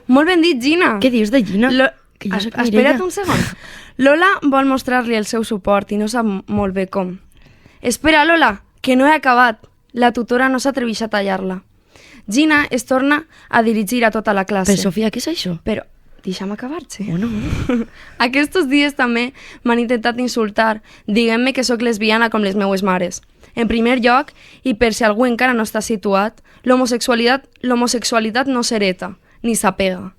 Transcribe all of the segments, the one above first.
Molt ben dit, Gina. Què dius de Gina? Que jo soc Mireia. Espera't un segon. Lola vol mostrar-li el seu suport i no sap molt bé com. Espera, Lola, que no he acabat. La tutora no s'atreveix a tallar-la. Gina es torna a dirigir a tota la classe. Però, Sofia, què és això? Però, deixa'm acabar-se. Bueno. Aquests dies també m'han intentat insultar, diguem-me que sóc lesbiana com les meues mares. En primer lloc, i per si algú encara no està situat, l'homosexualitat no s'hereta, ni s'apega.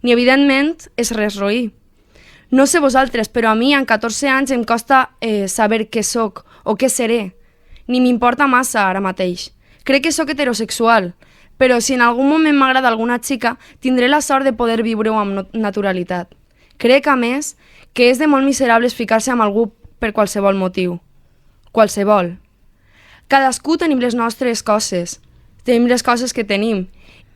Ni, evidentment, és res roí. No sé vosaltres, però a mi, amb 14 anys, em costa saber què sóc o què seré. Ni m'importa massa ara mateix. Crec que sóc heterosexual, però si en algun moment m'agrada alguna xica, tindré la sort de poder viure-ho amb naturalitat. Crec, a més, que és de molt miserables ficar-se amb algú per qualsevol motiu. Qualsevol. Cadascú tenim les nostres coses, tenim les coses que tenim,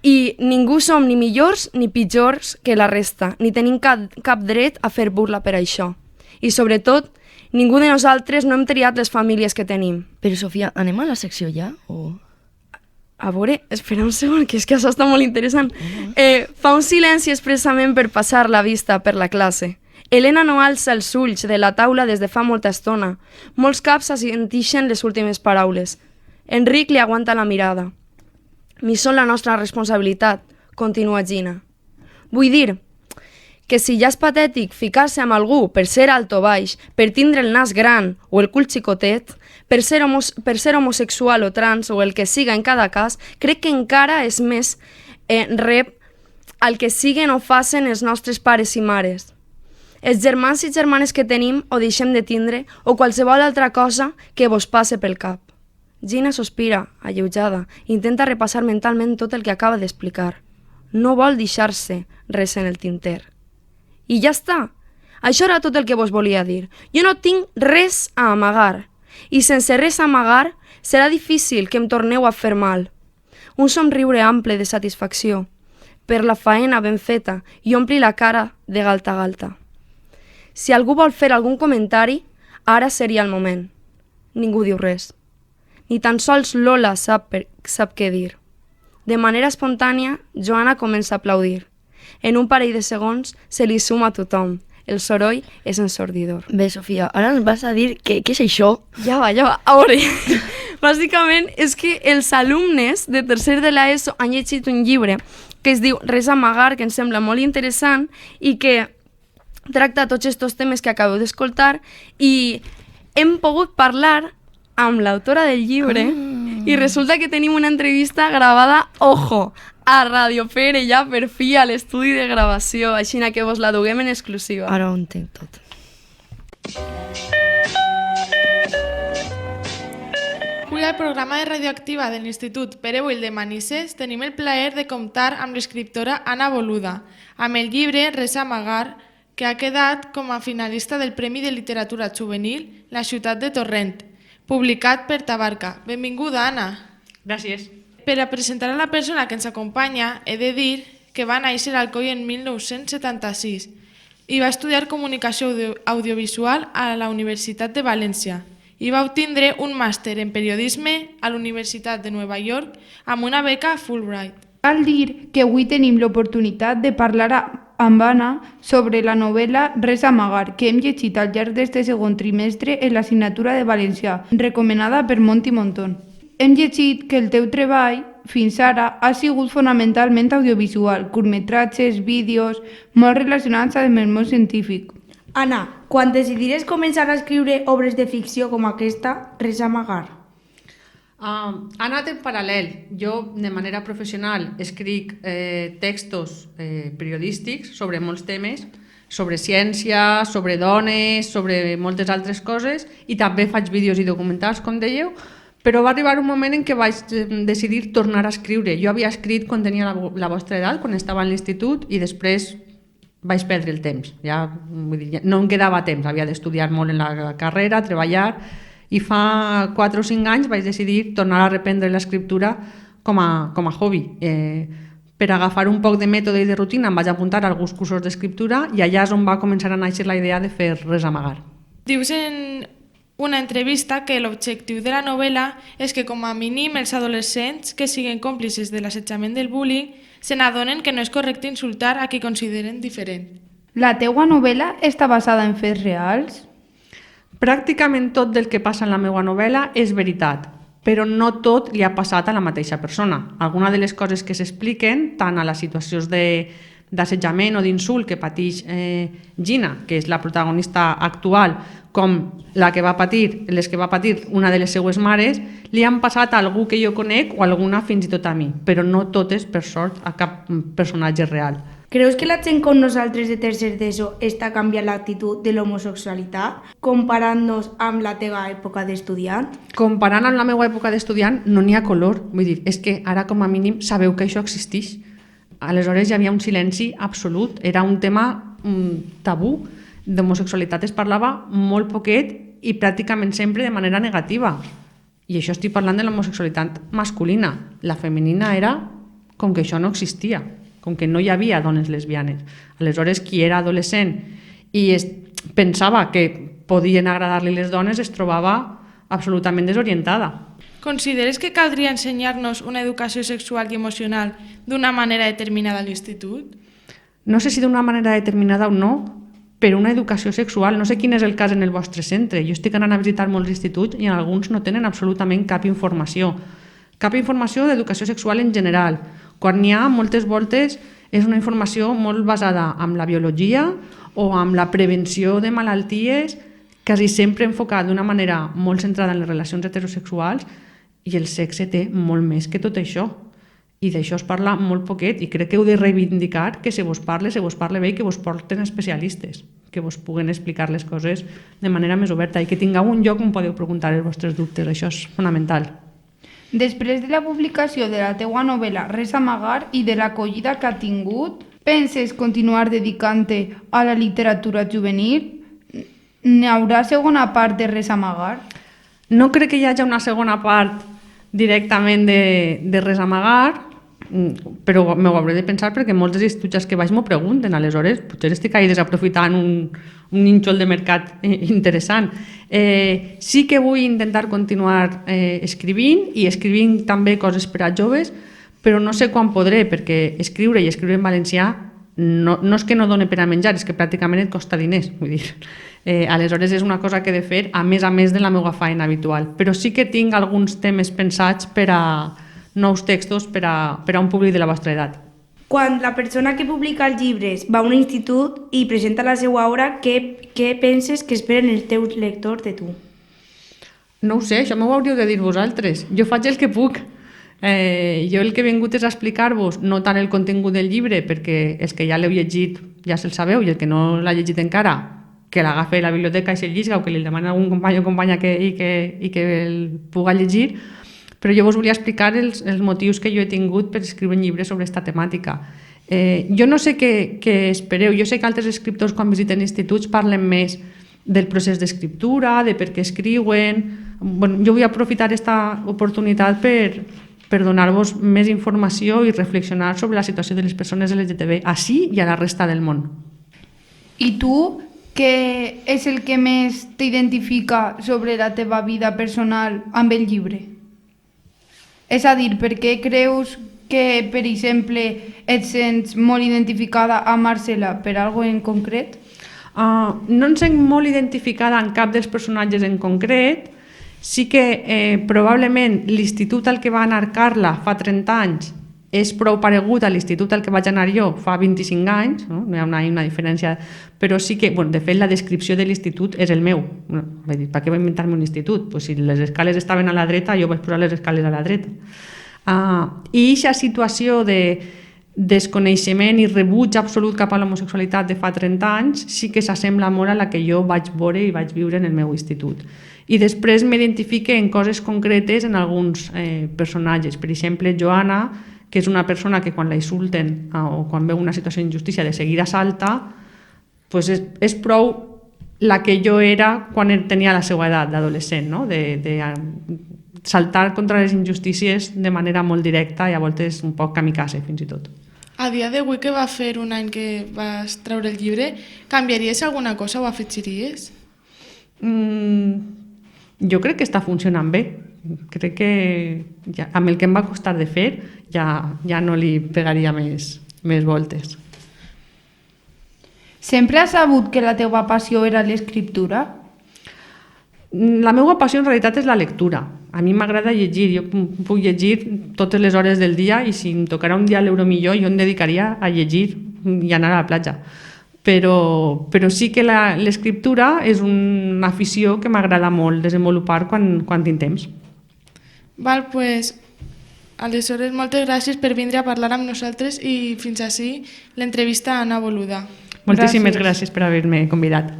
i ningú som ni millors ni pitjors que la resta, ni tenim cap dret a fer burla per això. I sobretot, ningú de nosaltres no hem triat les famílies que tenim. Però, Sofia, anem a la secció ja? O... A veure, espera un segon, que és que això està molt interessant. Fa un silenci expressament per passar la vista per la classe. Helena no alça els ulls de la taula des de fa molta estona. Molts caps assentixen les últimes paraules. Enric li aguanta la mirada. «Mi són la nostra responsabilitat», continua Gina. Vull dir que si ja és patètic ficar-se amb algú per ser alt o baix, per tindre el nas gran o el cul xicotet, per ser homosexual o trans o el que siga en cada cas, crec que encara és més rep al que siguen o facen els nostres pares i mares. Els germans i germanes que tenim o deixem de tindre o qualsevol altra cosa que vos passe pel cap. Gina sospira, alleujada, i intenta repassar mentalment tot el que acaba d'explicar. No vol deixar-se res en el tinter. I ja està. Això era tot el que vos volia dir. Jo no tinc res a amagar. I sense res a amagar, serà difícil que em torneu a fer mal. Un somriure ample de satisfacció per la faena ben feta i ompli la cara de galta a galta. Si algú vol fer algun comentari, ara seria el moment. Ningú diu res. Ni tan sols Lola sap què dir. De manera espontània, Joana comença a aplaudir. En un parell de segons se li suma a tothom. El soroll és ensordidor. Bé, Sofia, ara ens vas a dir què és això? Ja va. A veure, bàsicament és que els alumnes de tercer de l'ESO han llegit un llibre que es diu Res a amagar, que em sembla molt interessant i que tracta tots aquests temes que acabeu d'escoltar i hem pogut parlar amb l'autora del llibre i resulta que tenim una entrevista gravada, ojo, a Radio Pere ja per fi a l'estudi de gravació, així que vos la duguem en exclusiva. Ara ho entenc tot. Avui al programa de Radioactiva de l'Institut Pere Boil de Manises tenim el plaer de comptar amb l'escriptora Anna Boluda, amb el llibre Res a amagar, que ha quedat com a finalista del Premi de Literatura Juvenil La ciutat de Torrent, publicat per Tabarca. Benvinguda, Anna. Gràcies. Per a presentar a la persona que ens acompanya, he de dir que va néixer a Alcoi en 1976 i va estudiar comunicació audiovisual a la Universitat de València i va obtindre un màster en periodisme a la Universitat de Nova York amb una beca Fulbright. Cal dir que avui tenim l'oportunitat de parlar amb Anna sobre la novel·la Res a amagar, que hem llegit al llarg d'este segon trimestre en l'assignatura de valencià, recomanada per Monti Montón. Hem llegit que el teu treball, fins ara, ha sigut fonamentalment audiovisual, curtmetratges, vídeos, molt relacionats amb el món científic. Anna, quan decidiries començar a escriure obres de ficció com aquesta, Res a amagar? Ha anat en paral·lel. Jo, de manera professional, escric textos periodístics sobre molts temes, sobre ciència, sobre dones, sobre moltes altres coses, i també faig vídeos i documentals, com dèieu, però va arribar un moment en què vaig decidir tornar a escriure. Jo havia escrit quan tenia la vostra edat, quan estava en l'institut, i després vaig perdre el temps. Ja, vull dir, no em quedava temps, havia d'estudiar molt en la carrera, treballar, i fa 4 o 5 anys vaig decidir tornar a reprendre l'escriptura com a hobby. Per agafar un poc de mètode i de rutina em vaig apuntar a alguns cursos d'escriptura i allà és on va començar a néixer la idea de fer Res a amagar. Dius en una entrevista que l'objectiu de la novel·la és que com a mínim els adolescents que siguen còmplices de l'assetjament del bullying se n'adonen que no és correcte insultar a qui consideren diferent. La teua novel·la està basada en fets reals? Pràcticament tot del que passa en la meva novel·la és veritat, però no tot li ha passat a la mateixa persona. Alguna de les coses que s'expliquen, tant a les situacions d'assetjament o d'insult que pateix Gina, que és la protagonista actual, com les que va patir una de les seues mares, li han passat a algú que jo conec o alguna fins i tot a mi, però no totes, per sort, a cap personatge real. Creus que la gent com nosaltres de tercer d'ESO està canviant l'actitud de l'homosexualitat comparant-nos amb la teva època d'estudiant? Comparant amb la meva època d'estudiant, no n'hi ha color. Vull dir, és que ara com a mínim sabeu que això existeix. Aleshores hi havia un silenci absolut, era un tema tabú. D'homosexualitat es parlava molt poquet i pràcticament sempre de manera negativa. I això estic parlant de l'homosexualitat masculina. La femenina era com que això no existia, com que no hi havia dones lesbianes. Aleshores, qui era adolescent i pensava que podien agradar-li les dones es trobava absolutament desorientada. Consideres que caldria ensenyar-nos una educació sexual i emocional d'una manera determinada a l'institut? No sé si d'una manera determinada o no, però una educació sexual, no sé quin és el cas en el vostre centre. Jo estic anant a visitar molts instituts i en alguns no tenen absolutament cap informació. Cap informació d'educació sexual en general. Quan n'hi ha, moltes voltes, és una informació molt basada en la biologia o en la prevenció de malalties, quasi sempre enfocada d'una manera molt centrada en les relacions heterosexuals, i el sexe té molt més que tot això. I d'això es parla molt poquet i crec que heu de reivindicar que se vos parle bé i que vos porten especialistes, que vos puguen explicar les coses de manera més oberta i que tingueu un lloc on podeu preguntar els vostres dubtes. Això és fonamental. Després de la publicació de la teua novel·la Res a amagar i de l'acollida que ha tingut, penses continuar dedicant-te a la literatura juvenil? N'hi haurà segona part de Res a amagar? No crec que hi hagi una segona part directament de Res a amagar, però m'ho hauré de pensar perquè molts dels instituts que vaig m'ho pregunten, aleshores potser estic ahí desaprofitant un nínxol de mercat interessant. Sí que vull intentar continuar escrivint i escrivint també coses per a joves, però no sé quan podré, perquè escriure i escriure en valencià no és que no doni per a menjar, és que pràcticament et costa diners, vull dir. Aleshores és una cosa que he de fer a més de la meva feina habitual, però sí que tinc alguns temes pensats per a nous textos per a un públic de la vostra edat. Quan la persona que publica els llibres va a un institut i presenta la seva obra, què penses que esperen els teus lectors de tu? No ho sé, això m'ho hauríeu de dir vosaltres. Jo faig el que puc. Jo el que he vingut és a explicar-vos no tant el contingut del llibre, perquè els que ja l'heu llegit ja se'l sabeu, i el que no l'ha llegit encara, que l'agafi a la biblioteca i se'l llisga, o que li demani a algun company o companya i que el puga llegir, però jo vos volia explicar els motius que jo he tingut per escriure un llibre sobre aquesta temàtica. Jo no sé què espereu, jo sé que altres escriptors quan visiten instituts parlen més del procés d'escriptura, de per què escriuen. Bueno, jo vull aprofitar aquesta oportunitat per donar-vos més informació i reflexionar sobre la situació de les persones LGTB ací i a la resta del món. I tu, què és el que més t'identifica sobre la teva vida personal amb el llibre? És a dir, per què creus que, per exemple, et sents molt identificada a Marcela per alguna cosa en concret? No em sent molt identificada en cap dels personatges en concret. Sí que probablement l'institut al que va anar Carla fa 30 anys és prou paregut a l'institut al que vaig anar jo fa 25 anys, no hi ha una diferència, però sí que, de fet, la descripció de l'institut és el meu. Vaig dir, per què vaig inventar-me un institut? Pues si les escales estaven a la dreta, jo vaig posar les escales a la dreta. I aquesta situació de desconeixement i rebuig absolut cap a l'homosexualitat de fa 30 anys sí que s'assembla molt a la que jo vaig veure i vaig viure en el meu institut. I després m'identifique en coses concretes en alguns personatges. Per exemple, Joana, que és una persona que quan la insulten o quan veu una situació d'injustícia de seguida salta, pues és prou la que jo era quan tenia la seva edat d'adolescent, no? de saltar contra les injustícies de manera molt directa i a voltes un poc kamikaze fins i tot. A dia d'avui, que va fer un any que vas treure el llibre, canviaries alguna cosa o afegiries? Jo crec que està funcionant bé. Crec que amb el que em va costar de fer ja no li pegaria més voltes. Sempre has sabut que la teva passió era l'escriptura? La meva passió en realitat és la lectura. A mi m'agrada llegir, jo puc llegir totes les hores del dia i si em tocarà un dia l'euro millor jo em dedicaria a llegir i anar a la platja. Però sí que l'escriptura és una afició que m'agrada molt desenvolupar quan tinc temps. Val, pues, aleshores, moltes gràcies per vindre a parlar amb nosaltres i fins ací l'entrevista a Anna Boluda. Moltíssimes gràcies per haver-me convidat.